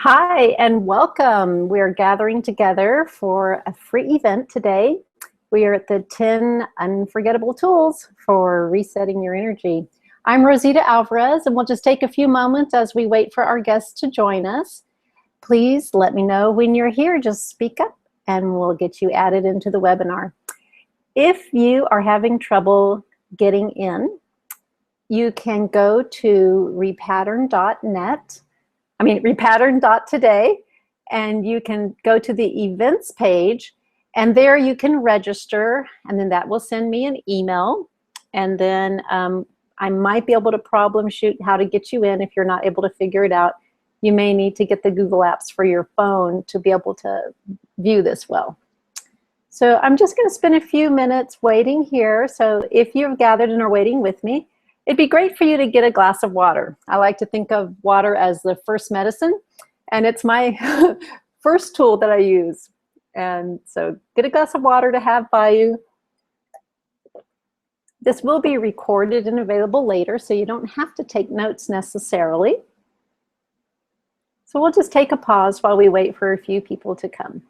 Hi and welcome. We are gathering together for a free event today. We are at the 10 Unforgettable Tools for Resetting Your Energy. I'm Rosita Alvarez, and we'll just take a few moments as we wait for our guests to join us. Please let me know when you're here. Just speak up and we'll get you added into the webinar. If you are having trouble getting in, you can go to repattern.today, and you can go to the events page, and there you can register, and then that will send me an email, and then I might be able to problem shoot how to get you in if you're not able to figure it out. You may need to get the Google Apps for your phone to be able to view this well. So I'm just going to spend a few minutes waiting here. So if you've gathered and are waiting with me, it'd be great for you to get a glass of water. I like to think of water as the first medicine, and it's my first tool that I use. And so get a glass of water to have by you. This will be recorded and available later, so you don't have to take notes necessarily. So we'll just take a pause while we wait for a few people to come.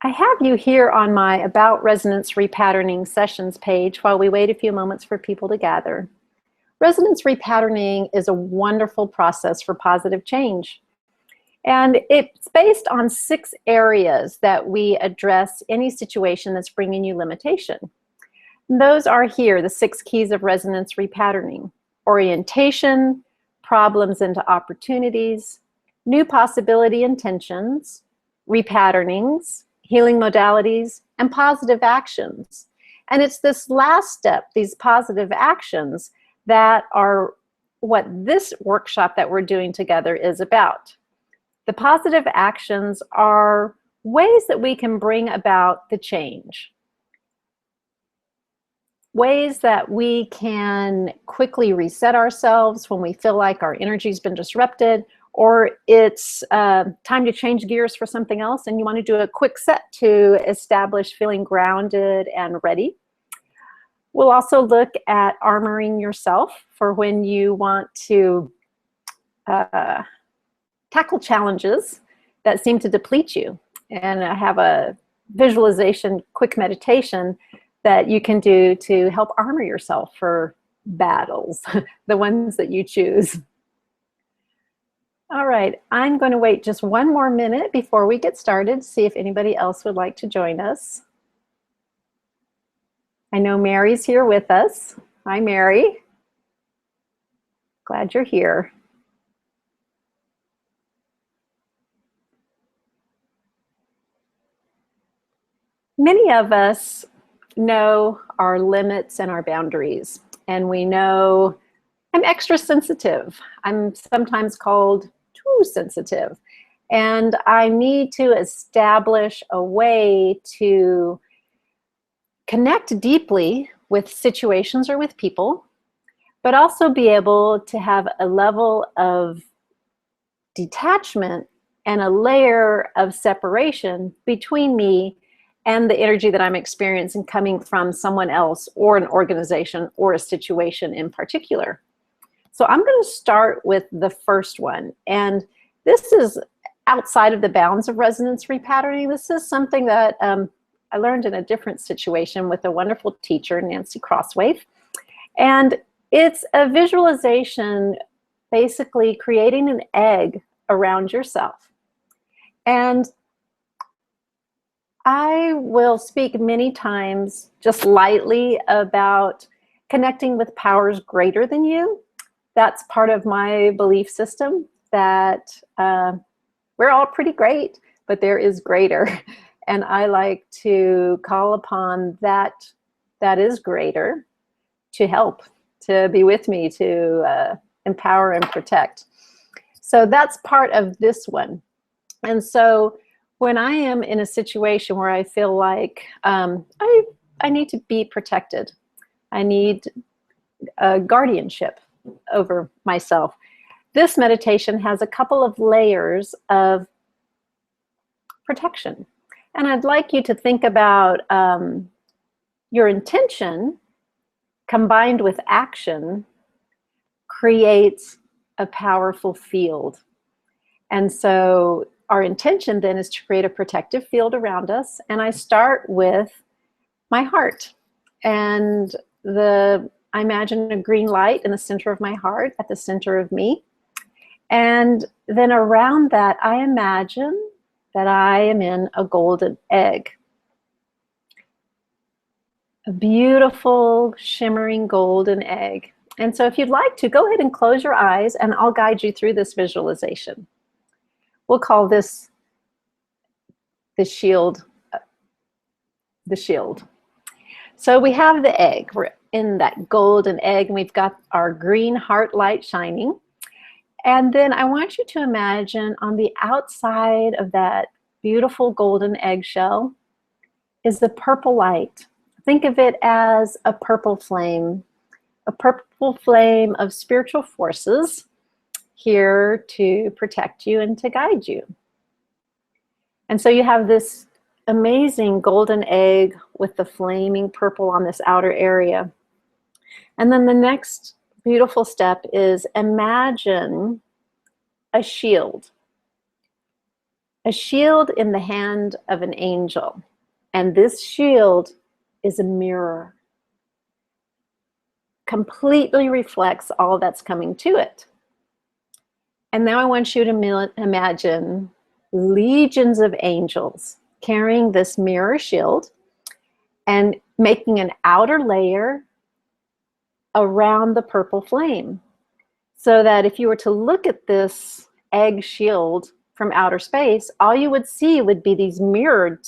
I have you here on my About Resonance Repatterning Sessions page while we wait a few moments for people to gather. Resonance repatterning is a wonderful process for positive change. And it's based on 6 areas that we address any situation that's bringing you limitation. And those are here, the 6 keys of resonance repatterning: orientation, problems into opportunities, new possibility intentions, repatternings, healing modalities, and positive actions. And it's this last step, these positive actions, that are what this workshop that we're doing together is about. The positive actions are ways that we can bring about the change, ways that we can quickly reset ourselves when we feel like our energy's been disrupted, or it's time to change gears for something else and you want to do a quick set to establish feeling grounded and ready. We'll also look at armoring yourself for when you want to tackle challenges that seem to deplete you. And I have a visualization, quick meditation that you can do to help armor yourself for battles, the ones that you choose. All right, I'm going to wait just one more minute before we get started, see if anybody else would like to join us. I know Mary's here with us. Hi, Mary. Glad you're here. Many of us know our limits and our boundaries, and we know I'm extra sensitive. I'm sometimes called too sensitive, and I need to establish a way to connect deeply with situations or with people, but also be able to have a level of detachment and a layer of separation between me and the energy that I'm experiencing coming from someone else or an organization or a situation in particular. So I'm going to start with the first one. And this is outside of the bounds of resonance repatterning. This is something that I learned in a different situation with a wonderful teacher, Nancy Crosswave. And it's a visualization, basically creating an egg around yourself. And I will speak many times just lightly about connecting with powers greater than you. That's part of my belief system, that we're all pretty great, but there is greater. And I like to call upon that is greater to help, to be with me, to empower and protect. So that's part of this one. And so when I am in a situation where I feel like I need to be protected, I need a guardianship over myself, this meditation has a couple of layers of protection. And I'd like you to think about your intention combined with action creates a powerful field. And so our intention then is to create a protective field around us. And I start with my heart. And I imagine a green light in the center of my heart, at the center of me. And then around that, I imagine that I am in a golden egg. A beautiful, shimmering golden egg. And so if you'd like to, go ahead and close your eyes and I'll guide you through this visualization. We'll call this the shield. The shield. So we have the egg. We're in that golden egg and we've got our green heart light shining. And then I want you to imagine on the outside of that beautiful golden eggshell is the purple light. Think of it as a purple flame of spiritual forces here to protect you and to guide you. And so you have this amazing golden egg with the flaming purple on this outer area. And then the next beautiful step is imagine a shield. A shield in the hand of an angel. And this shield is a mirror. Completely reflects all that's coming to it. And now I want you to imagine legions of angels carrying this mirror shield and making an outer layer around the purple flame. So that if you were to look at this egg shield from outer space, all you would see would be these mirrored,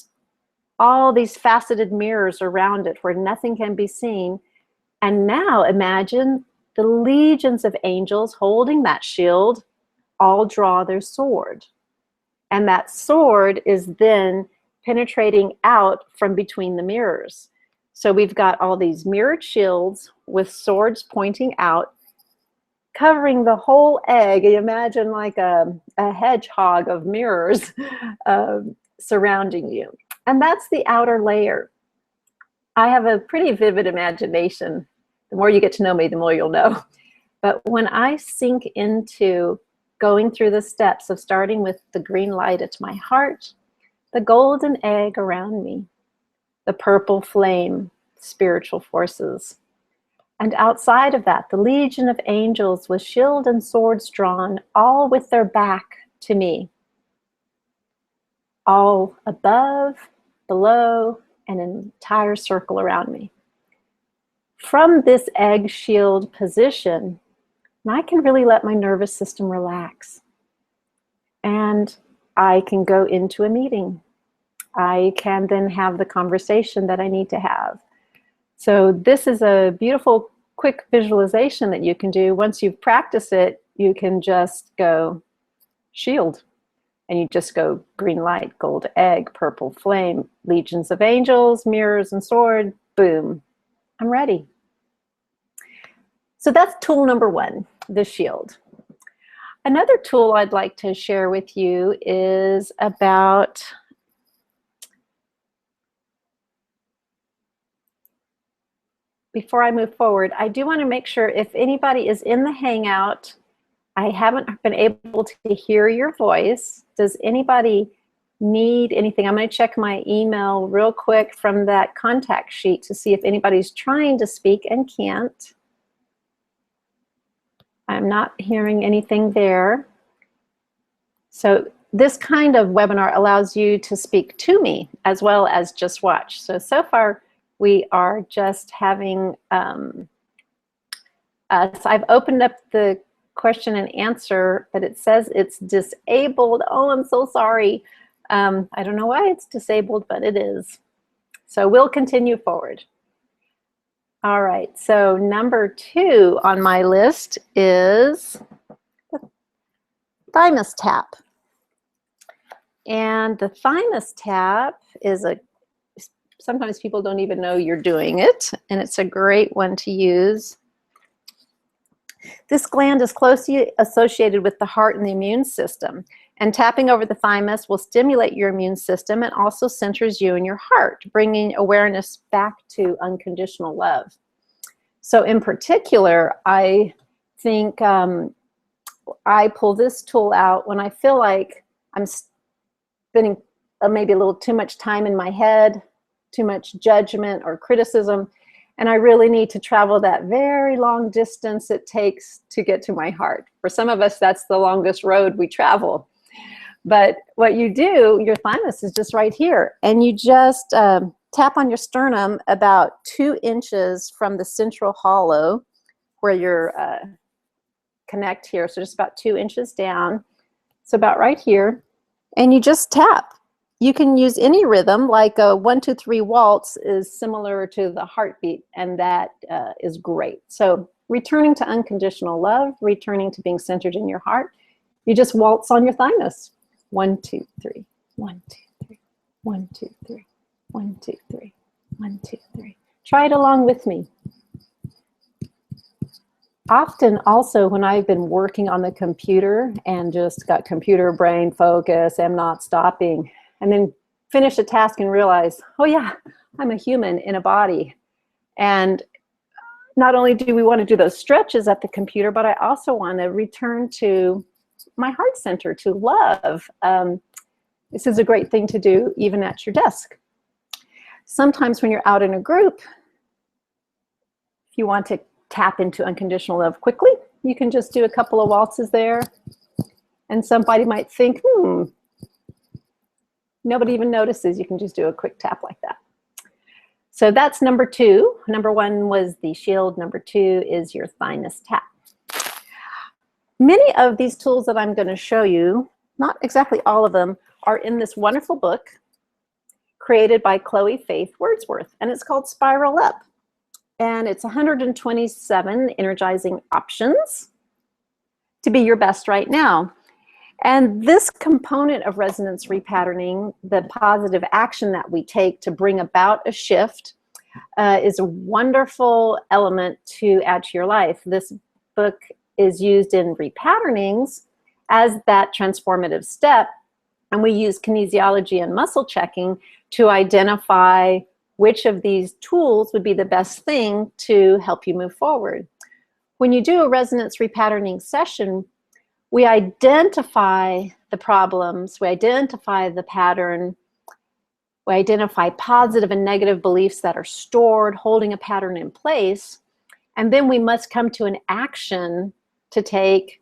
all these faceted mirrors around it where nothing can be seen. And now imagine the legions of angels holding that shield all draw their sword. And that sword is then penetrating out from between the mirrors. So we've got all these mirrored shields with swords pointing out, covering the whole egg. You imagine like a hedgehog of mirrors surrounding you. And that's the outer layer. I have a pretty vivid imagination. The more you get to know me, the more you'll know. But when I sink into going through the steps of starting with the green light at my heart, the golden egg around me, the purple flame, spiritual forces. And outside of that, the legion of angels with shield and swords drawn, all with their back to me. All above, below, and an entire circle around me. From this egg shield position, I can really let my nervous system relax. And I can go into a meeting. I can then have the conversation that I need to have. So this is a beautiful, quick visualization that you can do. Once you've practiced it, you can just go shield. And you just go green light, gold egg, purple flame, legions of angels, mirrors and sword, boom, I'm ready. So that's tool number one, the shield. Another tool I'd like to share with you is about before I move forward, I do want to make sure if anybody is in the Hangout, I haven't been able to hear your voice. Does anybody need anything? I'm going to check my email real quick from that contact sheet to see if anybody's trying to speak and can't. I'm not hearing anything there. So this kind of webinar allows you to speak to me as well as just watch. So far we are just having, so I've opened up the question and answer, but it says it's disabled. Oh, I'm so sorry. I don't know why it's disabled, but it is. So we'll continue forward. All right, so number 2 on my list is the thymus tap. And the thymus tap is sometimes people don't even know you're doing it, and it's a great one to use. This gland is closely associated with the heart and the immune system. And tapping over the thymus will stimulate your immune system and also centers you in your heart, bringing awareness back to unconditional love. So in particular, I think I pull this tool out when I feel like I'm spending maybe a little too much time in my head, too much judgment or criticism, and I really need to travel that very long distance it takes to get to my heart. For some of us, that's the longest road we travel. But what you do, your thymus is just right here, and you just tap on your sternum about 2 inches from the central hollow where your connect here, so just about 2 inches down. So about right here, and you just tap. You can use any rhythm, like a 1, 2, 3 waltz is similar to the heartbeat, and that is great. So returning to unconditional love, returning to being centered in your heart, you just waltz on your thymus. 1, 2, 3, 1, 2, 3, 1, 2, 3, 1, 2, 3, 1, 2, 3. Try it along with me. Often also when I've been working on the computer and just got computer brain focus, am not stopping, and then finish a task and realize, oh yeah, I'm a human in a body. And not only do we want to do those stretches at the computer, but I also want to return to my heart center, to love. This is a great thing to do even at your desk. Sometimes when you're out in a group, if you want to tap into unconditional love quickly, you can just do a couple of waltzes there, and somebody might think, nobody even notices. You can just do a quick tap like that. So that's number 2. Number 1 was the shield. Number 2 is your thymus tap. Many of these tools that I'm going to show you, not exactly all of them, are in this wonderful book created by Chloe Faith Wordsworth, and it's called Spiral Up. And it's 127 energizing options to be your best right now. And this component of resonance repatterning, the positive action that we take to bring about a shift, is a wonderful element to add to your life. This book is used in repatternings as that transformative step, and we use kinesiology and muscle checking to identify which of these tools would be the best thing to help you move forward. When you do a resonance repatterning session, we identify the problems, we identify the pattern, we identify positive and negative beliefs that are stored, holding a pattern in place, and then we must come to an action to take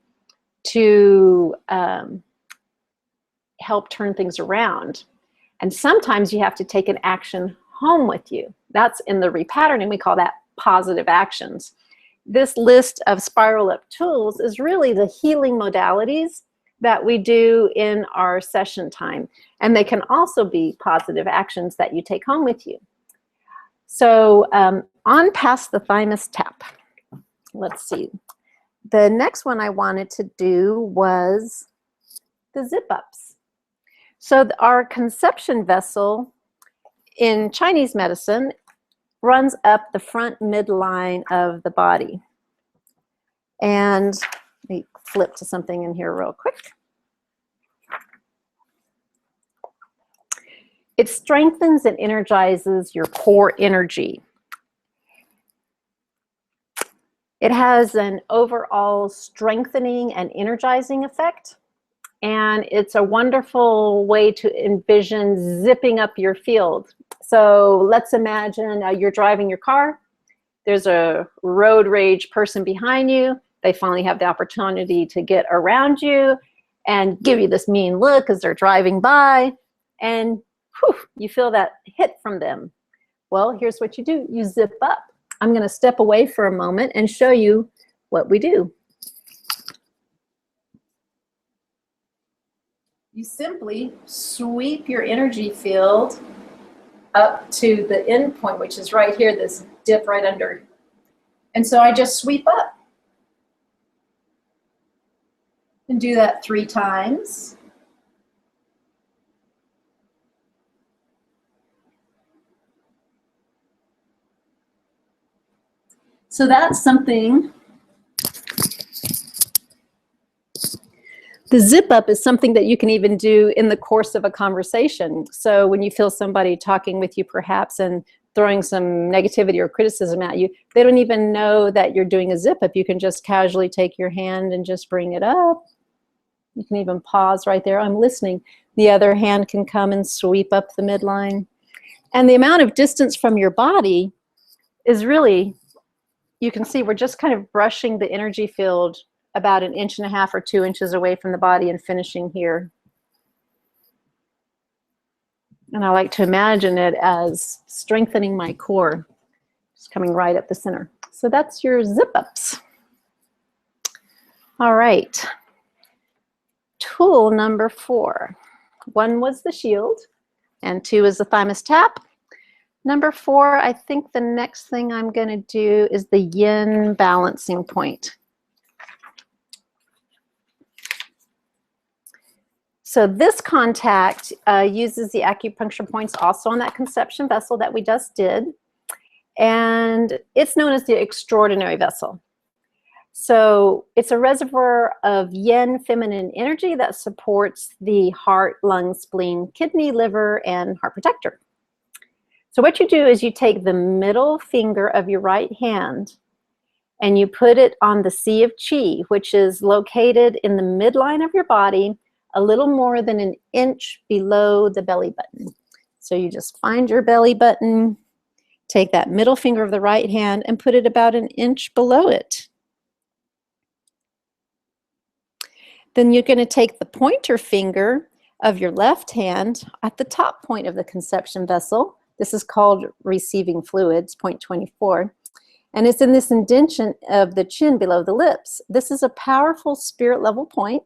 to help turn things around. And sometimes you have to take an action home with you. That's in the repatterning, we call that positive actions. This list of Spiral Up tools is really the healing modalities that we do in our session time. And they can also be positive actions that you take home with you. So on past the thymus tap. Let's see. The next one I wanted to do was the zip ups. So our conception vessel in Chinese medicine runs up the front midline of the body. And let me flip to something in here real quick. It strengthens and energizes your core energy. It has an overall strengthening and energizing effect. And it's a wonderful way to envision zipping up your field. So let's imagine you're driving your car. There's a road rage person behind you. They finally have the opportunity to get around you and give you this mean look as they're driving by. And whew, you feel that hit from them. Well, here's what you do. You zip up. I'm going to step away for a moment and show you what we do. You simply sweep your energy field up to the end point, which is right here, this dip right under. And so I just sweep up. And do that 3 times. So that's something The zip up is something that you can even do in the course of a conversation. So when you feel somebody talking with you perhaps and throwing some negativity or criticism at you, they don't even know that you're doing a zip up. You can just casually take your hand and just bring it up. You can even pause right there. I'm listening. The other hand can come and sweep up the midline. And the amount of distance from your body is really, you can see we're just kind of brushing the energy field about 1.5 inches or 2 inches away from the body and finishing here. And I like to imagine it as strengthening my core, just coming right up the center. So that's your zip ups. All right. Tool number 4. 1 was the shield, and 2 is the thymus tap. Number 4, I think the next thing I'm going to do is the yin balancing point. So this contact uses the acupuncture points also on that conception vessel that we just did. And it's known as the extraordinary vessel. So it's a reservoir of yin feminine energy that supports the heart, lung, spleen, kidney, liver, and heart protector. So what you do is you take the middle finger of your right hand and you put it on the Sea of Qi, which is located in the midline of your body, a little more than 1 inch below the belly button. So you just find your belly button, take that middle finger of the right hand and put it about 1 inch below it. Then you're going to take the pointer finger of your left hand at the top point of the conception vessel. This is called receiving fluids, point 24. And it's in this indentation of the chin below the lips. This is a powerful spirit level point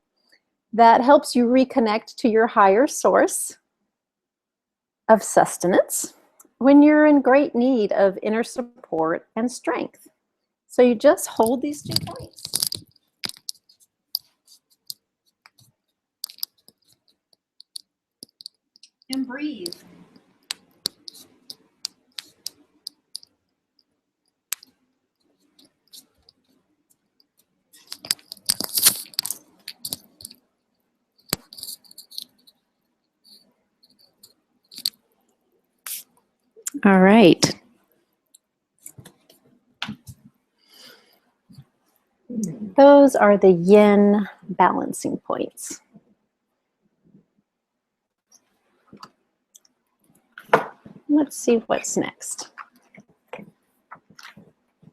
that helps you reconnect to your higher source of sustenance when you're in great need of inner support and strength. So you just hold these 2 points. And breathe. All right. Those are the yin balancing points. Let's see what's next.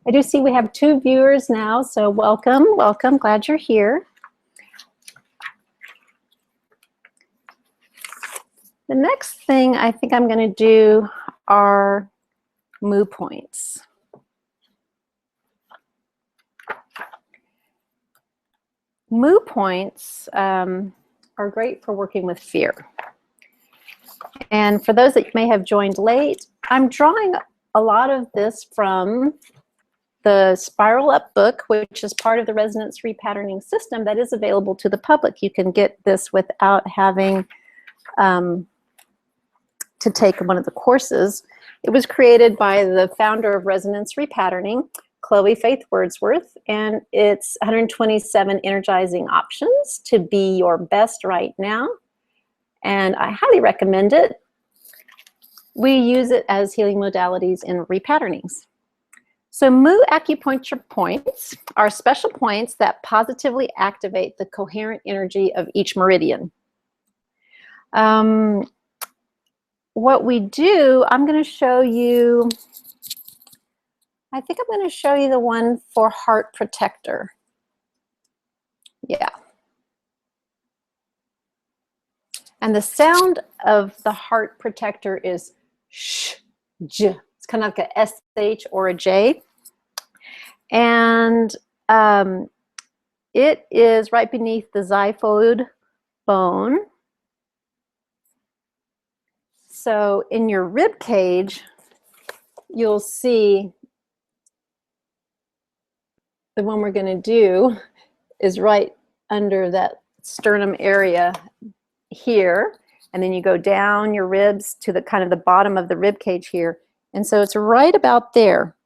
I do see we have 2 viewers now, so welcome, welcome, glad you're here. The next thing I think I'm going to do are mu points. Mu points are great for working with fear. And for those that may have joined late, I'm drawing a lot of this from the Spiral Up book, which is part of the resonance repatterning system that is available to the public. You can get this without having to take one of the courses. It was created by the founder of Resonance Repatterning, Chloe Faith Wordsworth, and it's 127 energizing options to be your best right now. And I highly recommend it. We use it as healing modalities in repatternings. So mu acupuncture points are special points that positively activate the coherent energy of each meridian. What we do, I'm going to show you, I think I'm going to show you the one for heart protector. Yeah. And the sound of the heart protector is sh, j. It's kind of like a SH or a J. And it is right beneath the xiphoid bone. So in your rib cage, you'll see the one we're going to do is right under that sternum area here, and then you go down your ribs to the kind of the bottom of the rib cage here, and so it's right about there.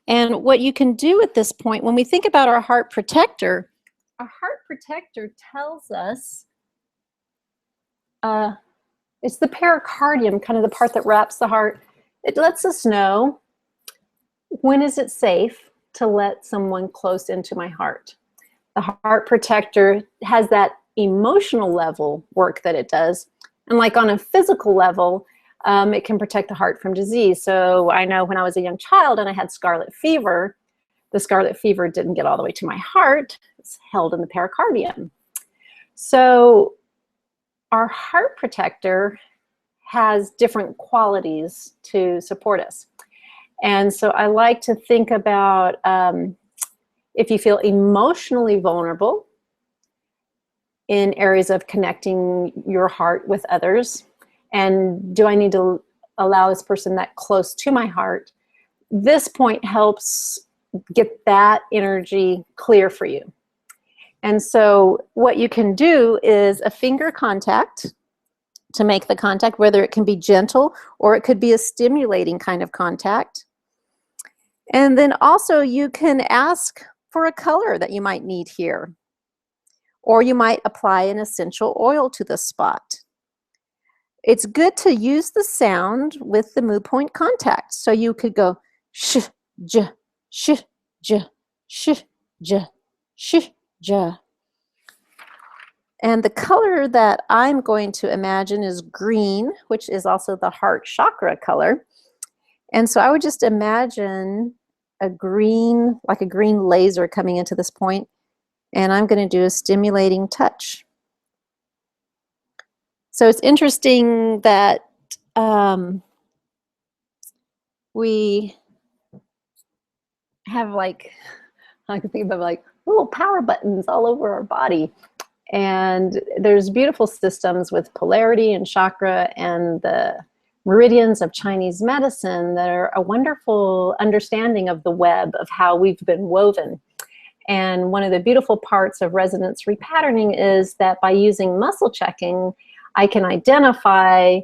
And what you can do at this point, when we think about our heart protector our heart protector tells us, it's the pericardium, kind of the part that wraps the heart. It lets us know when is it safe to let someone close into my heart. The heart protector has that emotional level work that it does. And like on a physical level, it can protect the heart from disease. So I know when I was a young child and I had scarlet fever, the scarlet fever didn't get all the way to my heart. It's held in the pericardium. So our heart protector has different qualities to support us. And so I like to think about if you feel emotionally vulnerable in areas of connecting your heart with others, and do I need to allow this person that close to my heart, this point helps get that energy clear for you. And so what you can do is a finger contact to make the contact, whether it can be gentle or it could be a stimulating kind of contact. And then also you can ask for a color that you might need here. Or you might apply an essential oil to the spot. It's good to use the sound with the moo point contact. So you could go sh, j, sh, j, sh, j, sh, j. And the color that I'm going to imagine is green, which is also the heart chakra color. And so I would just imagine a green, like a green laser coming into this point, and I'm going to do a stimulating touch. So it's interesting that we have like, I can think of like little power buttons all over our body. And there's beautiful systems with polarity and chakra and the meridians of Chinese medicine that are a wonderful understanding of the web of how we've been woven. And one of the beautiful parts of resonance repatterning is that by using muscle checking, I can identify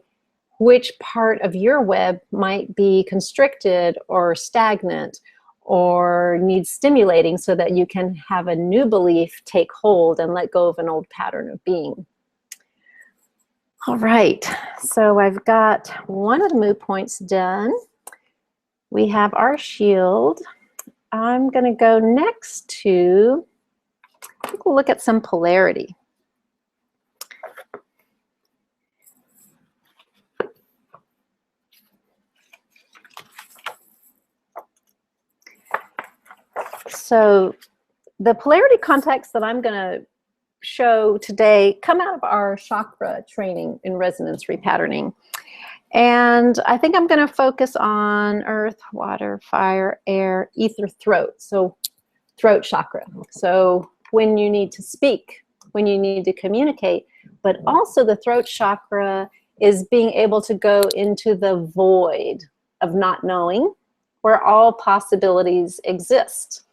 which part of your web might be constricted or stagnant or needs stimulating so that you can have a new belief take hold and let go of an old pattern of being. All right, so I've got one of the moo points done. We have our shield. I'm going to go next to, I think we'll look at some polarity. So the polarity contacts that I'm going to show today come out of our chakra training in resonance repatterning. And I think I'm going to focus on earth, water, fire, air, ether, throat. So throat chakra. So when you need to speak, when you need to communicate, but also the throat chakra is being able to go into the void of not knowing where all possibilities exist.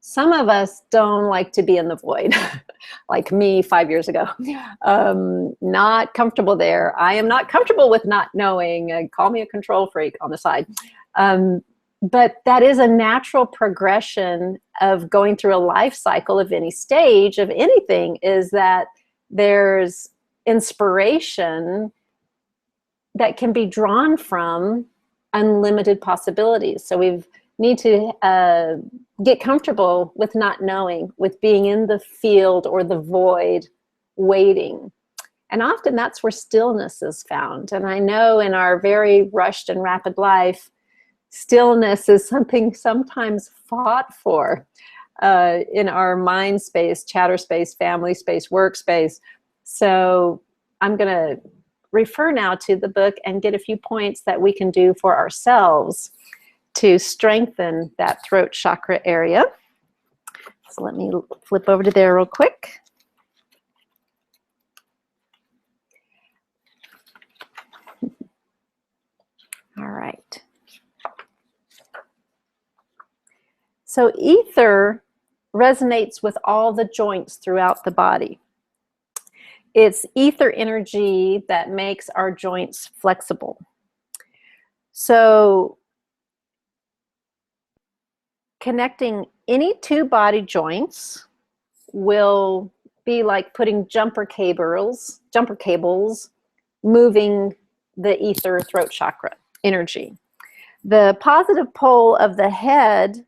Some of us don't like to be in the void, like me 5 years ago. Not comfortable there. I am not comfortable with not knowing. Call me a control freak on the side. But that is a natural progression of going through a life cycle of any stage of anything, is that there's inspiration that can be drawn from unlimited possibilities. So we need to get comfortable with not knowing, with being in the field or the void, waiting. And often that's where stillness is found. And I know in our very rushed and rapid life, stillness is something sometimes fought for in our mind space, chatter space, family space, workspace. So I'm going to refer now to the book and get a few points that we can do for ourselves to strengthen that throat chakra area. So let me flip over to there real quick. All right. So ether resonates with all the joints throughout the body. It's ether energy that makes our joints flexible. So connecting any two body joints will be like putting jumper cables, moving the ether throat chakra energy. The positive pole of the head,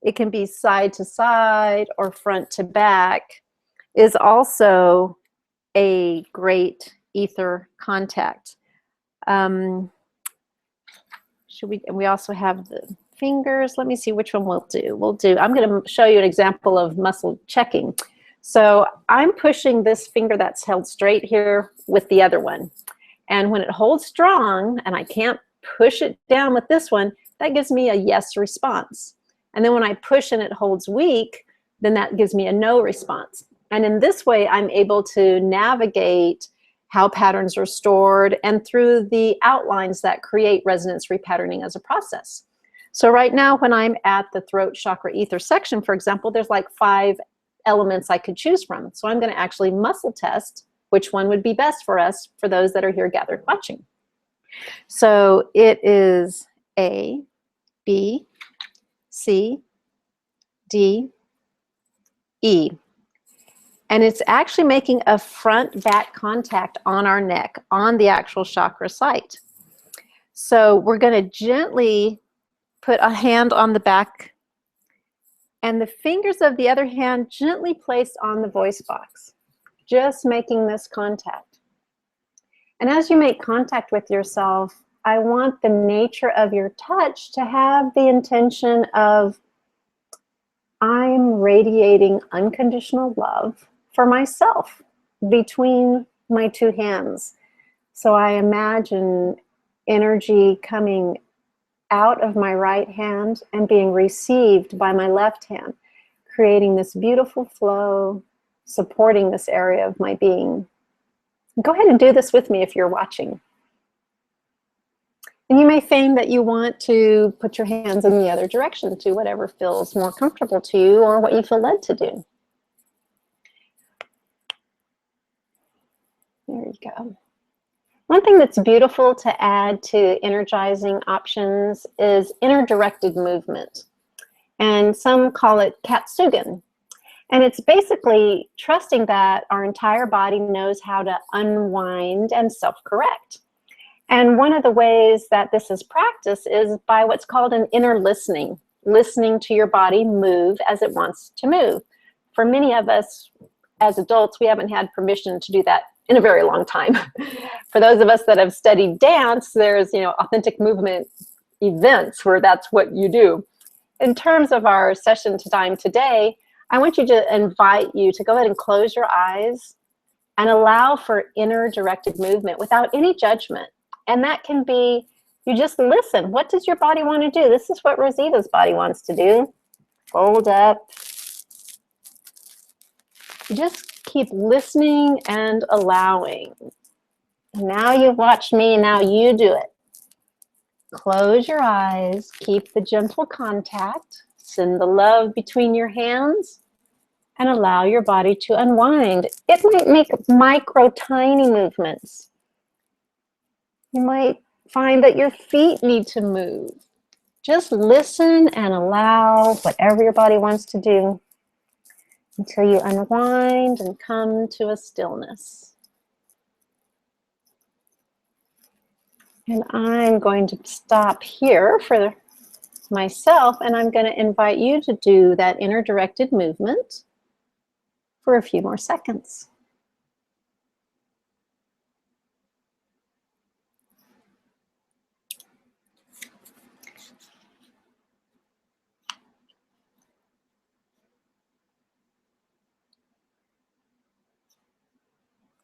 it can be side to side or front to back, is also a great ether contact. We also have the fingers. Let me see which one we'll do. I'm going to show you an example of muscle checking. So I'm pushing this finger that's held straight here with the other one. And when it holds strong and I can't push it down with this one, that gives me a yes response. And then when I push and it holds weak, then that gives me a no response. And in this way, I'm able to navigate how patterns are stored and through the outlines that create resonance repatterning as a process. So right now, when I'm at the throat chakra ether section, for example, there's like 5 elements I could choose from. So I'm going to actually muscle test which one would be best for us, for those that are here gathered watching. So it is A, B, C, D, E. And it's actually making a front-back contact on our neck, on the actual chakra site. So we're going to gently put a hand on the back and the fingers of the other hand gently placed on the voice box, just making this contact. And as you make contact with yourself, I want the nature of your touch to have the intention of, I'm radiating unconditional love for myself between my 2 hands. So I imagine energy coming out of my right hand and being received by my left hand, creating this beautiful flow, supporting this area of my being. Go ahead and do this with me if you're watching. And you may feign that you want to put your hands in the other direction to whatever feels more comfortable to you or what you feel led to do. There you go. One thing that's beautiful to add to energizing options is inner directed movement. And some call it katsugen. And it's basically trusting that our entire body knows how to unwind and self-correct. And one of the ways that this is practiced is by what's called an inner listening, listening to your body move as it wants to move. For many of us as adults, we haven't had permission to do that in a very long time. For those of us that have studied dance, there's, authentic movement events where that's what you do. In terms of our session time today, I want you to invite you to go ahead and close your eyes and allow for inner directed movement without any judgment. And that can be, you just listen. What does your body want to do? This is what Rosita's body wants to do. Fold up. Just keep listening and allowing. Now you've watched me, now you do it. Close your eyes, keep the gentle contact, send the love between your hands, and allow your body to unwind. It might make micro, tiny movements. You might find that your feet need to move. Just listen and allow whatever your body wants to do until you unwind and come to a stillness. And I'm going to stop here for myself, and I'm going to invite you to do that inner directed movement for a few more seconds.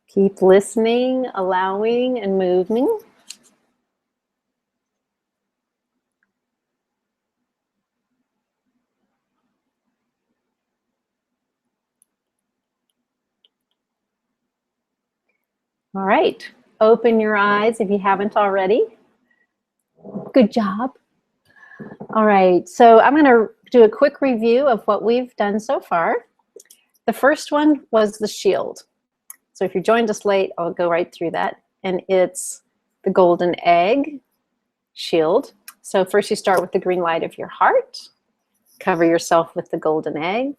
Keep listening, allowing, and moving. All right, open your eyes if you haven't already. Good job. All right, so I'm going to do a quick review of what we've done so far. The first one was the shield. So if you joined us late, I'll go right through that. And it's the golden egg shield. So first you start with the green light of your heart. Cover yourself with the golden egg.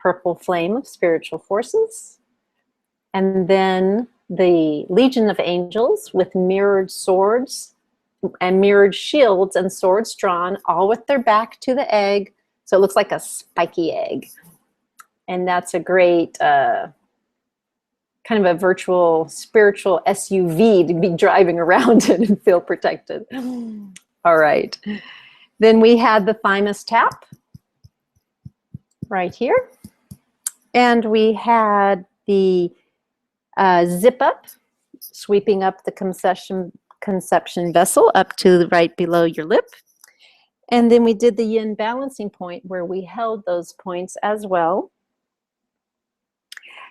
purple flame of spiritual forces. And then the Legion of Angels with mirrored swords and mirrored shields and swords drawn, all with their back to the egg. So it looks like a spiky egg. And that's a great kind of a virtual spiritual SUV to be driving around in and feel protected. All right. Then we had the thymus tap right here. And we had the zip up, sweeping up the conception vessel up to right below your lip. And then we did the yin balancing point where we held those points as well.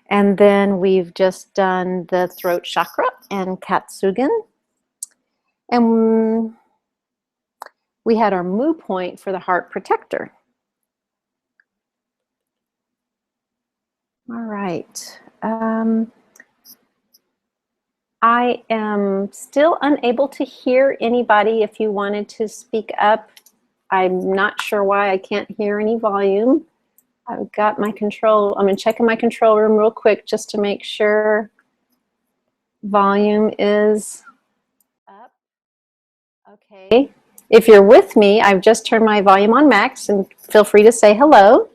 And then we've just done the throat chakra and Katsugen. And we had our mu point for the heart protector. All right. I am still unable to hear anybody. If you wanted to speak up, I'm not sure why I can't hear any volume. I've got my control. I'm going to check in my control room real quick just to make sure volume is up. Okay. If you're with me, I've just turned my volume on max, and feel free to say hello.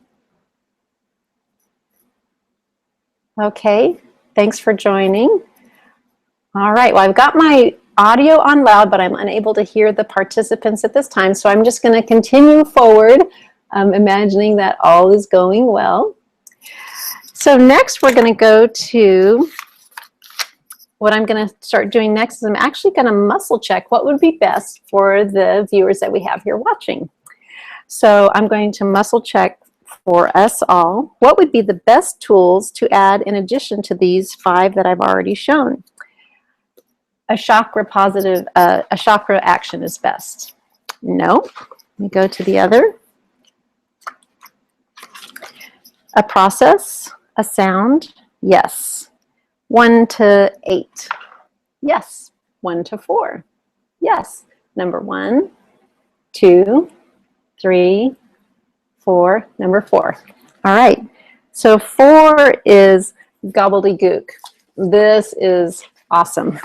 Okay. Thanks for joining. All right. Well, I've got my audio on loud, but I'm unable to hear the participants at this time. So I'm just going to continue forward, imagining that all is going well. So next we're going to go to, what I'm going to start doing next is I'm actually going to muscle check what would be best for the viewers that we have here watching. So I'm going to muscle check for us all what would be the best tools to add in addition to these 5 that I've already shown. A chakra action is best. No. Let me go to the other. A process, a sound, yes. 1 to 8, yes. 1 to 4, yes. Number 1, 2, 3, 4, number 4. All right. So 4 is gobbledygook. This is awesome.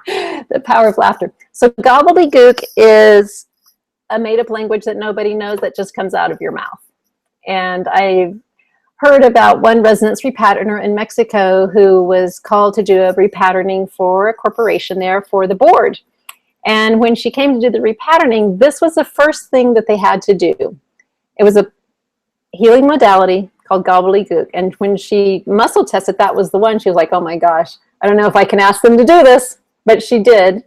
The power of laughter. So gobbledygook is a made-up language that nobody knows that just comes out of your mouth. And I've heard about one resonance repatterner in Mexico who was called to do a repatterning for a corporation there for the board. And when she came to do the repatterning, this was the first thing that they had to do. It was a healing modality called gobbledygook. And when she muscle tested, that was the one. She was like, oh my gosh, I don't know if I can ask them to do this, but she did.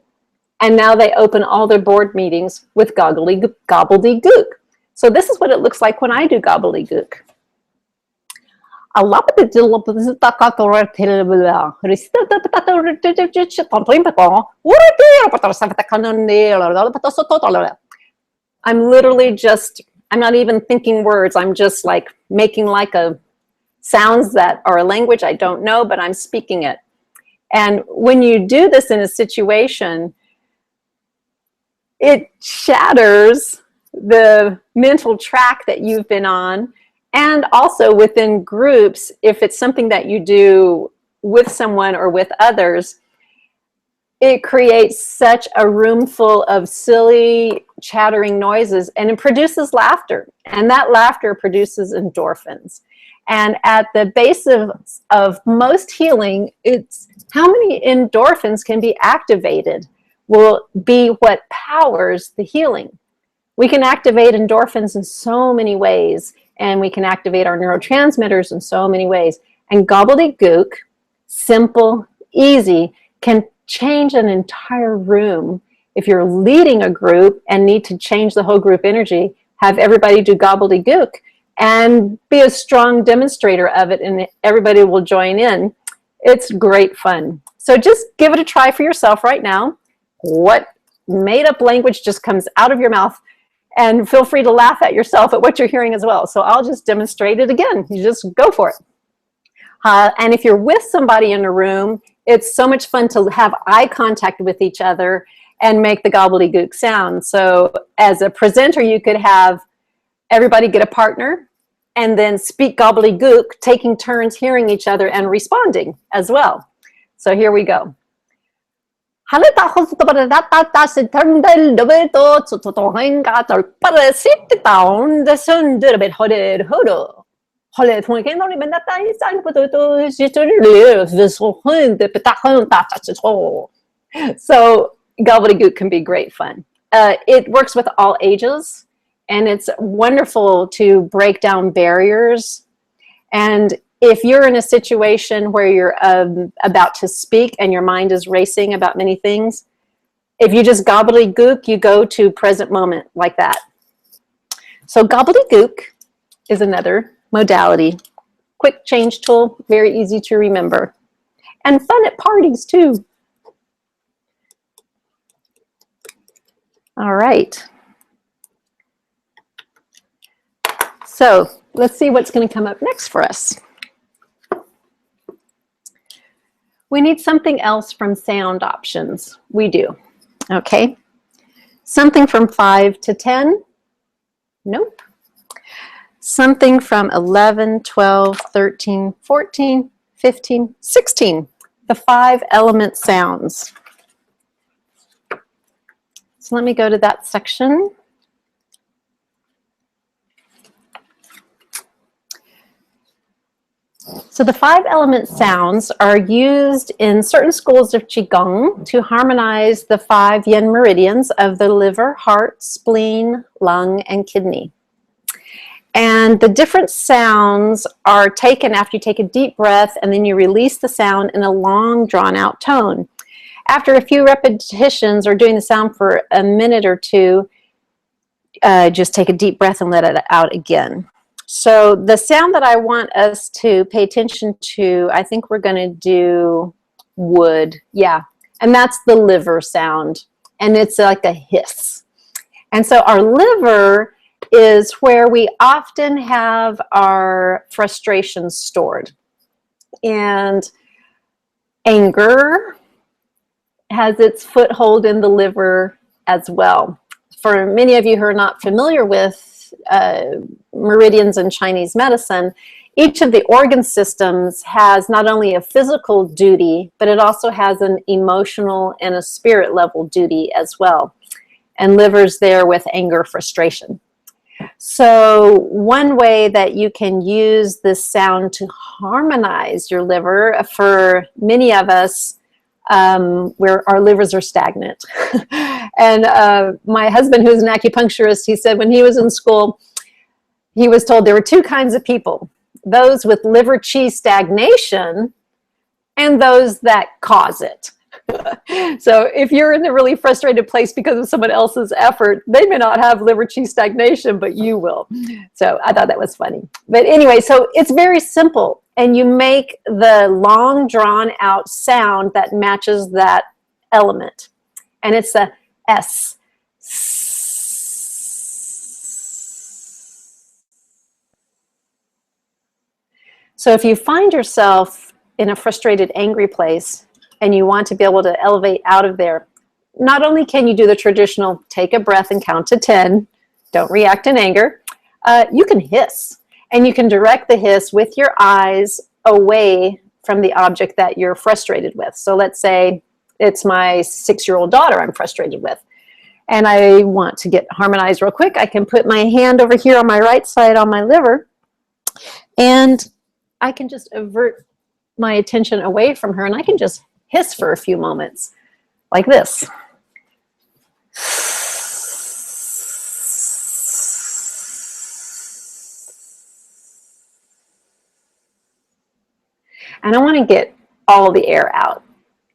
And now they open all their board meetings with gobbledygook. So this is what it looks like when I do gobbledygook. I'm literally just, I'm not even thinking words. I'm just like making like a sounds that are a language I don't know, but I'm speaking it. And when you do this in a situation, it shatters the mental track that you've been on. And also within groups, if it's something that you do with someone or with others, it creates such a room full of silly chattering noises, and it produces laughter. And that laughter produces endorphins. And at the base of most healing, it's how many endorphins can be activated will be what powers the healing. We can activate endorphins in so many ways, and we can activate our neurotransmitters in so many ways. And gobbledygook, simple, easy, can change an entire room. If you're leading a group and need to change the whole group energy, have everybody do gobbledygook and be a strong demonstrator of it, and everybody will join in. It's great fun. So just give it a try for yourself right now. What made-up language just comes out of your mouth? And feel free to laugh at yourself at what you're hearing as well. So I'll just demonstrate it again. You just go for it. And if you're with somebody in a room, it's so much fun to have eye contact with each other and make the gobbledygook sound. So as a presenter, you could have everybody get a partner and then speak gobbledygook, taking turns hearing each other and responding as well. So here we go. So gobbledygook can be great fun. It works with all ages, and it's wonderful to break down barriers. And if you're in a situation where you're about to speak and your mind is racing about many things, if you just gobbledygook, you go to present moment like that. So gobbledygook is another modality. Quick change tool, very easy to remember. And fun at parties too. All right. So let's see what's going to come up next for us. We need something else from sound options. We do. Okay. Something from 5 to 10? Nope. Something from 11, 12, 13, 14, 15, 16. The 5 element sounds. So let me go to that section. So the 5 element sounds are used in certain schools of Qigong to harmonize the 5 yin meridians of the liver, heart, spleen, lung, and kidney. And the different sounds are taken after you take a deep breath, and then you release the sound in a long, drawn-out tone. After a few repetitions or doing the sound for a minute or two, just take a deep breath and let it out again. So the sound that I want us to pay attention to, I think we're going to do wood. Yeah, and that's the liver sound, and it's like a hiss. And so our liver is where we often have our frustrations stored. And anger has its foothold in the liver as well. For many of you who are not familiar with meridians in Chinese medicine, each of the organ systems has not only a physical duty, but it also has an emotional and a spirit level duty as well. And liver's there with anger, frustration. So one way that you can use this sound to harmonize your liver, for many of us, where our livers are stagnant. And my husband, who's an acupuncturist, he said when he was in school, he was told there were 2 kinds of people: those with liver qi stagnation and those that cause it. So if you're in a really frustrated place because of someone else's effort, they may not have liver qi stagnation, but you will. So I thought that was funny. But anyway, so it's very simple. And you make the long drawn out sound that matches that element. And it's a S. So if you find yourself in a frustrated, angry place, and you want to be able to elevate out of there, not only can you do the traditional take a breath and count to 10, don't react in anger, you can hiss. And you can direct the hiss with your eyes away from the object that you're frustrated with. So let's say it's my 6-year-old daughter I'm frustrated with, and I want to get harmonized real quick. I can put my hand over here on my right side on my liver, and I can just avert my attention away from her, and I can just hiss for a few moments like this. And I want to get all the air out,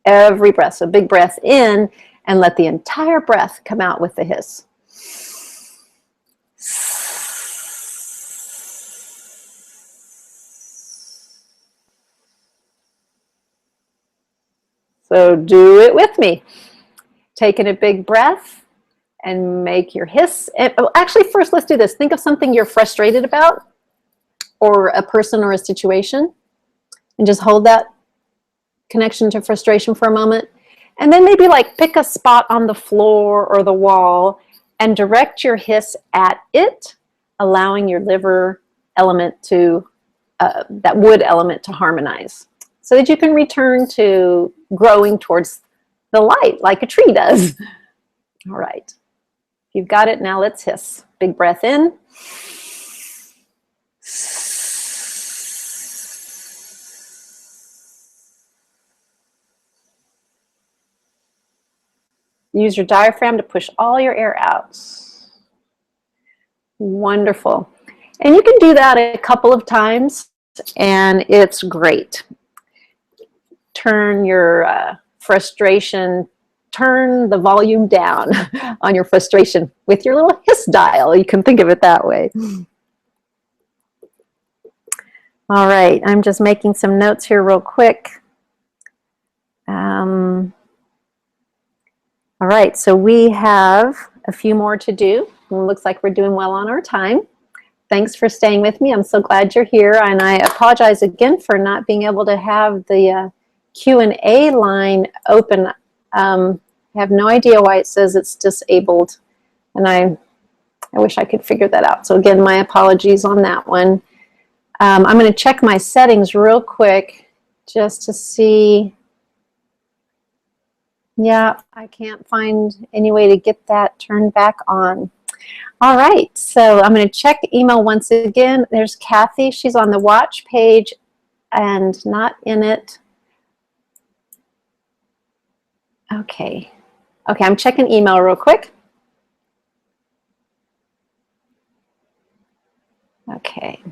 every breath. So big breath in, and let the entire breath come out with the hiss. So do it with me. Taking a big breath and make your hiss. Actually, first let's do this. Think of something you're frustrated about, or a person or a situation, and just hold that connection to frustration for a moment. And then maybe like pick a spot on the floor or the wall and direct your hiss at it, allowing your liver element to, that wood element to harmonize, so that you can return to growing towards the light like a tree does. All right, you've got it. Now let's hiss. Big breath in. Use your diaphragm to push all your air out. Wonderful. And you can do that a couple of times, and it's great. Turn your frustration, turn the volume down on your frustration with your little hiss dial. You can think of it that way. All right, I'm just making some notes here real quick. All right, so we have a few more to do. It looks like we're doing well on our time. Thanks for staying with me. I'm so glad you're here, and I apologize again for not being able to have the Q&A line open. I have no idea why it says it's disabled, and I wish I could figure that out. So again, my apologies on that one. I'm going to check my settings real quick just to see. Yeah, I can't find any way to get that turned back on. All right, so I'm going to check email once again. There's Kathy. She's on the watch page and not in it. Okay. Okay, I'm checking email real quick. Okay.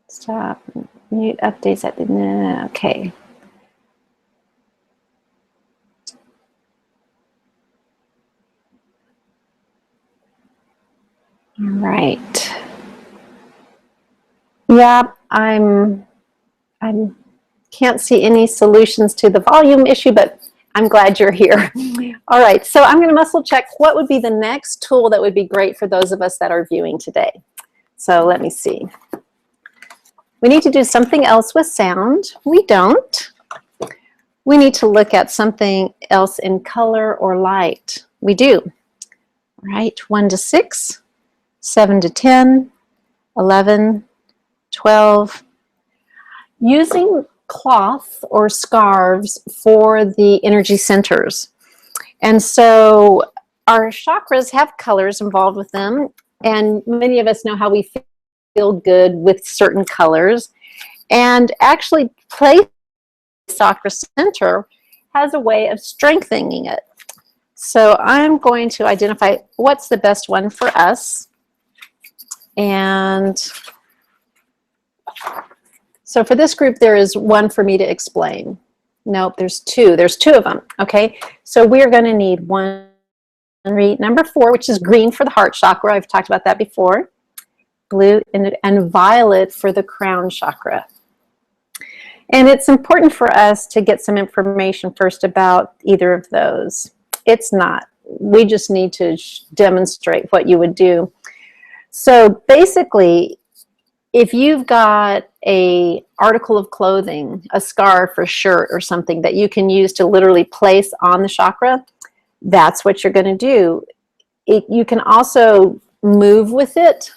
Stop. Mute updates at the, okay. All right. Yeah, I can't see any solutions to the volume issue, but I'm glad you're here. All right, so I'm going to muscle check what would be the next tool that would be great for those of us that are viewing today. So let me see. We need to do something else with sound. We don't. We need to look at something else in color or light. We do. All right, 1 to 6, 7 to 10, 11, 12. Using cloth or scarves for the energy centers. And so our chakras have colors involved with them, and many of us know how we feel good with certain colors. And actually, place chakra center has a way of strengthening it. So I'm going to identify what's the best one for us. And so for this group, there is one for me to explain. Nope, there's two. There's two of them, okay? So we're going to need one, number 4, which is green for the heart chakra. I've talked about that before. Blue and violet for the crown chakra. And it's important for us to get some information first about either of those. It's not. We just need to demonstrate what you would do. So basically, if you've got a article of clothing, a scarf or shirt or something that you can use to literally place on the chakra, that's what you're going to do. You can also move with it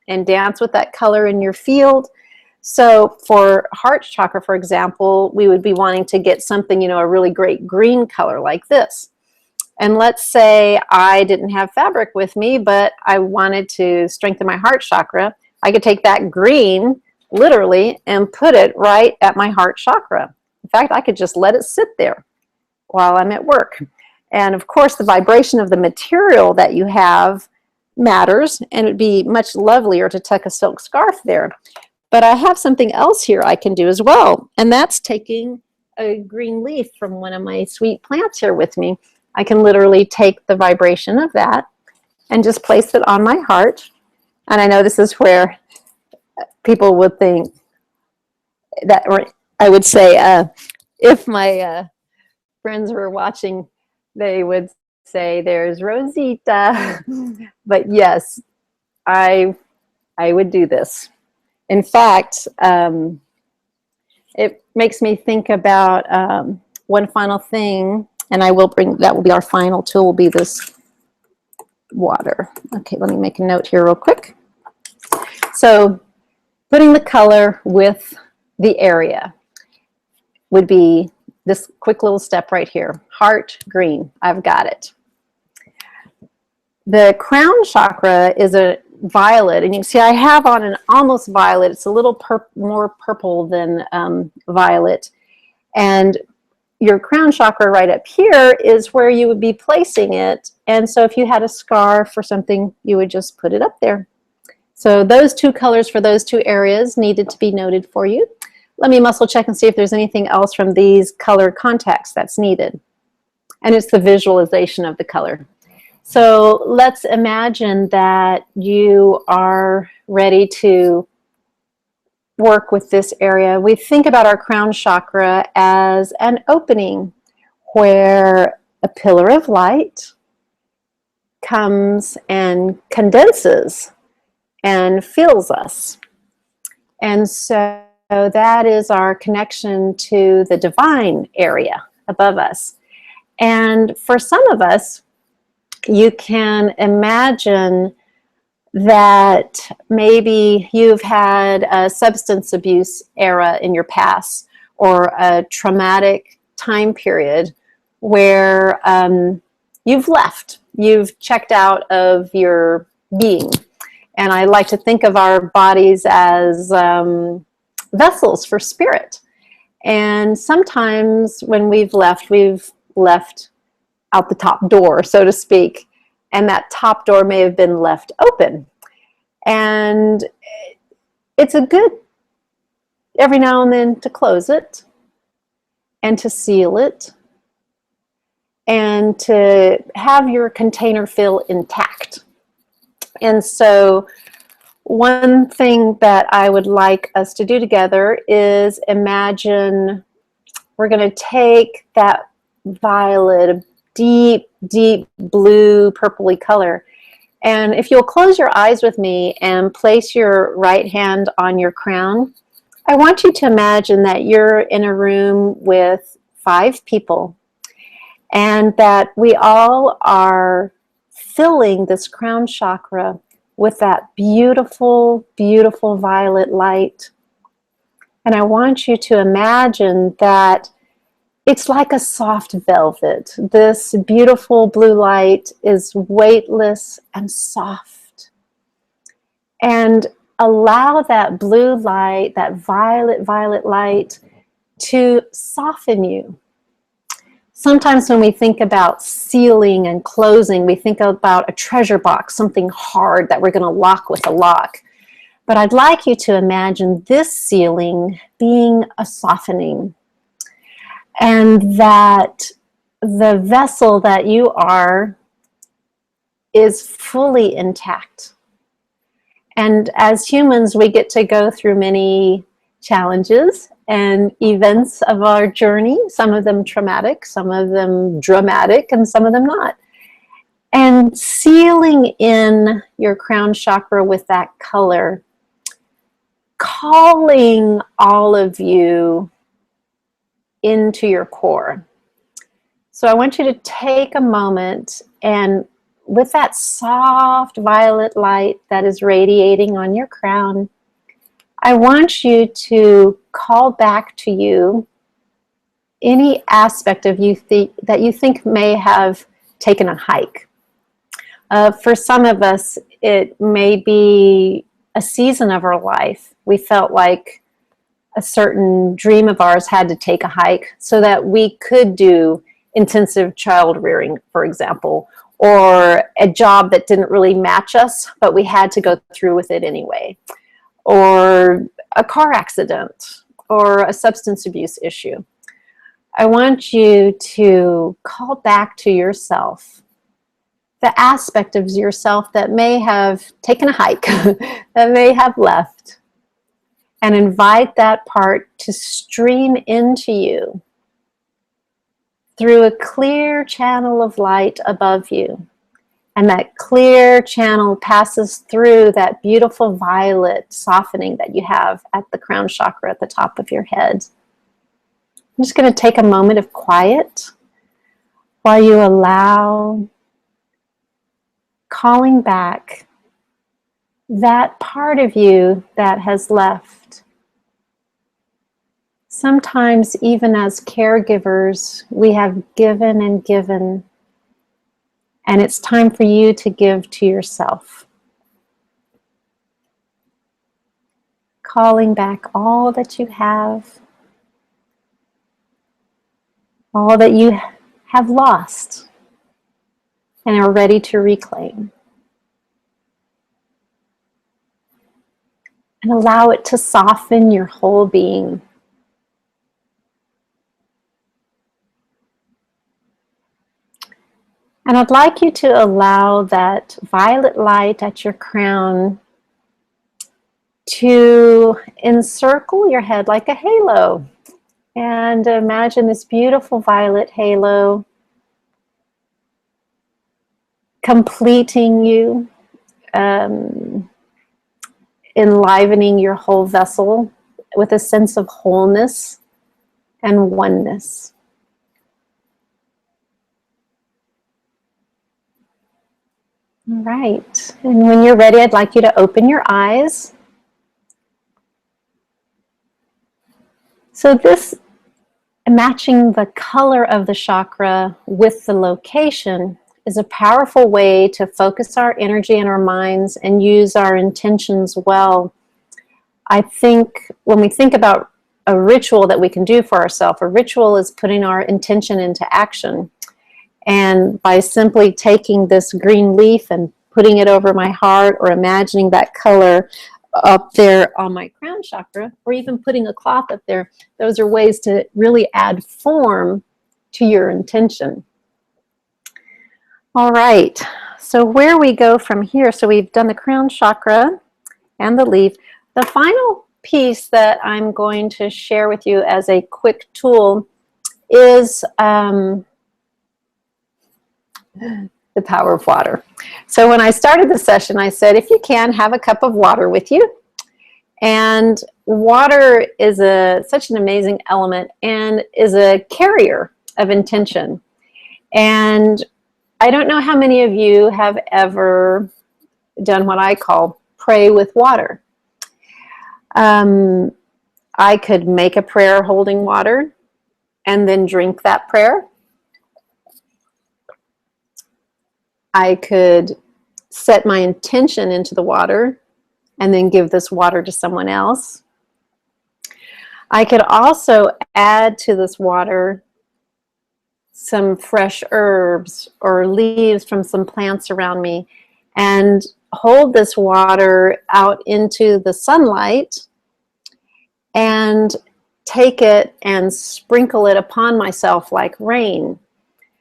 and dance with that color in your field. So for heart chakra, for example, we would be wanting to get something, you know, a really great green color like this. And let's say I didn't have fabric with me, but I wanted to strengthen my heart chakra. I could take that green, literally, and put it right at my heart chakra. In fact, I could just let it sit there while I'm at work. And of course, the vibration of the material that you have matters, and it'd be much lovelier to tuck a silk scarf there. But I have something else here I can do as well, and that's taking a green leaf from one of my sweet plants here with me. I can literally take the vibration of that and just place it on my heart. And I know this is where people would think that, or I would say, if my friends were watching, they would say, there's Rosita. But yes, I would do this. In fact, it makes me think about one final thing, and I will bring, that will be our final tool, will be this water. Okay, let me make a note here real quick. So putting the color with the area would be this quick little step right here. Heart green, I've got it. The crown chakra is a violet, and you can see I have on an almost violet. It's a little more purple than violet. And your crown chakra right up here is where you would be placing it. And so if you had a scarf or something, you would just put it up there. So those two colors for those two areas needed to be noted for you. Let me muscle check and see if there's anything else from these color contacts that's needed. And it's the visualization of the color. So let's imagine that you are ready to work with this area. We think about our crown chakra as an opening where a pillar of light comes and condenses and fills us. And so that is our connection to the divine area above us. And for some of us, you can imagine that maybe you've had a substance abuse era in your past or a traumatic time period where you've left, you've checked out of your being. And I like to think of our bodies as vessels for spirit. And sometimes when we've left out the top door, so to speak, and that top door may have been left open. And it's a good every now and then to close it and to seal it and to have your container feel intact. And so one thing that I would like us to do together is imagine we're going to take that violet, deep, deep blue, purpley color. And if you'll close your eyes with me and place your right hand on your crown, I want you to imagine that you're in a room with 5 people and that we all are filling this crown chakra with that beautiful, beautiful violet light. And I want you to imagine that it's like a soft velvet. This beautiful blue light is weightless and soft. And allow that blue light, that violet light, to soften you. Sometimes when we think about sealing and closing, we think about a treasure box, something hard that we're going to lock with a lock. But I'd like you to imagine this sealing being a softening. And that the vessel that you are is fully intact. And as humans, we get to go through many challenges and events of our journey, some of them traumatic, some of them dramatic, and some of them not. And sealing in your crown chakra with that color, calling all of you into your core. So I want you to take a moment and with that soft violet light that is radiating on your crown, I want you to call back to you any aspect of you that you think may have taken a hike. For some of us, it may be a season of our life. We felt like a certain dream of ours had to take a hike so that we could do intensive child rearing, for example, or a job that didn't really match us, but we had to go through with it anyway, or a car accident, or a substance abuse issue. I want you to call back to yourself, the aspect of yourself that may have taken a hike, that may have left, and invite that part to stream into you through a clear channel of light above you. And that clear channel passes through that beautiful violet softening that you have at the crown chakra at the top of your head. I'm just going to take a moment of quiet while you allow calling back that part of you that has left. Sometimes, even as caregivers, we have given and given, and it's time for you to give to yourself. Calling back all that you have, all that you have lost and are ready to reclaim. And allow it to soften your whole being. And I'd like you to allow that violet light at your crown to encircle your head like a halo. And imagine this beautiful violet halo completing you, enlivening your whole vessel with a sense of wholeness and oneness. All right, and when you're ready, I'd like you to open your eyes. So this, matching the color of the chakra with the location, is a powerful way to focus our energy and our minds and use our intentions well. I think when we think about a ritual that we can do for ourselves, a ritual is putting our intention into action. And by simply taking this green leaf and putting it over my heart, or imagining that color up there on my crown chakra, or even putting a cloth up there, those are ways to really add form to your intention. All right, so where we go from here, so we've done the crown chakra and the leaf. The final piece that I'm going to share with you as a quick tool is the power of water. So when I started the session, I said, if you can, have a cup of water with you. And water is such an amazing element and is a carrier of intention. And I don't know how many of you have ever done what I call pray with water. I could make a prayer holding water and then drink that prayer. I could set my intention into the water and then give this water to someone else. I could also add to this water some fresh herbs or leaves from some plants around me and hold this water out into the sunlight and take it and sprinkle it upon myself like rain.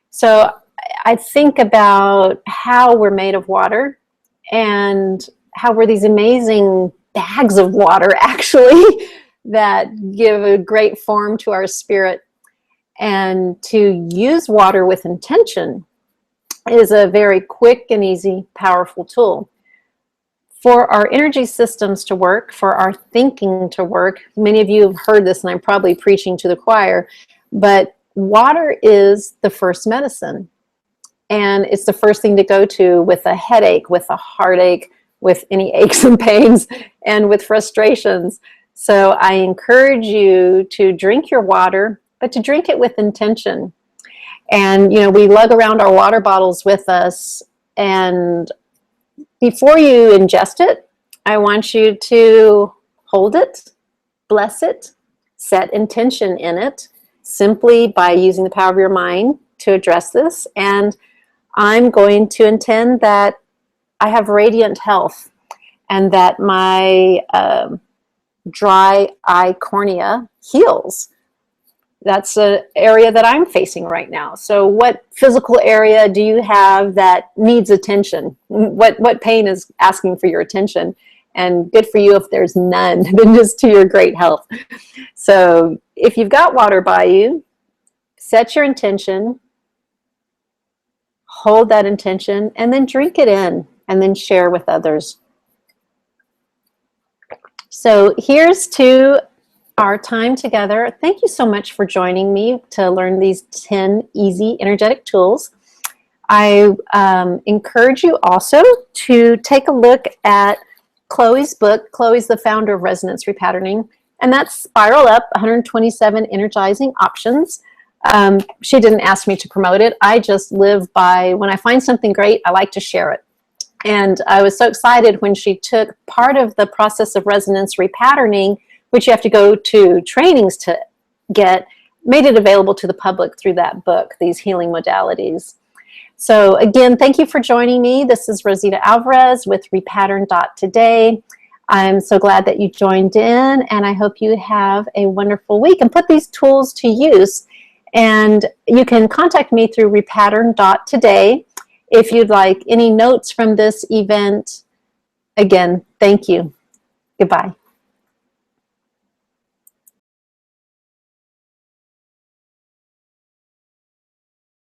So I think about how we're made of water and how we're these amazing bags of water, actually, that give a great form to our spirit. And to use water with intention is a very quick and easy, powerful tool. For our energy systems to work, for our thinking to work, many of you have heard this, and I'm probably preaching to the choir, but water is the first medicine. And it's the first thing to go to with a headache, with a heartache, with any aches and pains, and with frustrations. So I encourage you to drink your water, but to drink it with intention. And, you know, we lug around our water bottles with us, and before you ingest it, I want you to hold it, bless it, set intention in it, simply by using the power of your mind to address this. And I'm going to intend that I have radiant health and that my dry eye cornea heals. That's an area that I'm facing right now. So what physical area do you have that needs attention? What pain is asking for your attention? And good for you if there's none, then just to your great health. So if you've got water by you, set your intention, hold that intention, and then drink it in, and then share with others. So here's to our time together. Thank you so much for joining me to learn these 10 easy energetic tools. I encourage you also to take a look at Chloe's book. Chloe's the founder of Resonance Repatterning, and that's Spiral Up, 127 Energizing Options. She didn't ask me to promote it. I just live by, when I find something great, I like to share it. And I was so excited when she took part of the process of resonance repatterning, which you have to go to trainings to get, made it available to the public through that book, these healing modalities. So again, thank you for joining me. This is Rosita Alvarez with Repattern.today. I'm so glad that you joined in, and I hope you have a wonderful week and put these tools to use. And you can contact me through Repattern.today if you'd like any notes from this event. Again, thank you. Goodbye.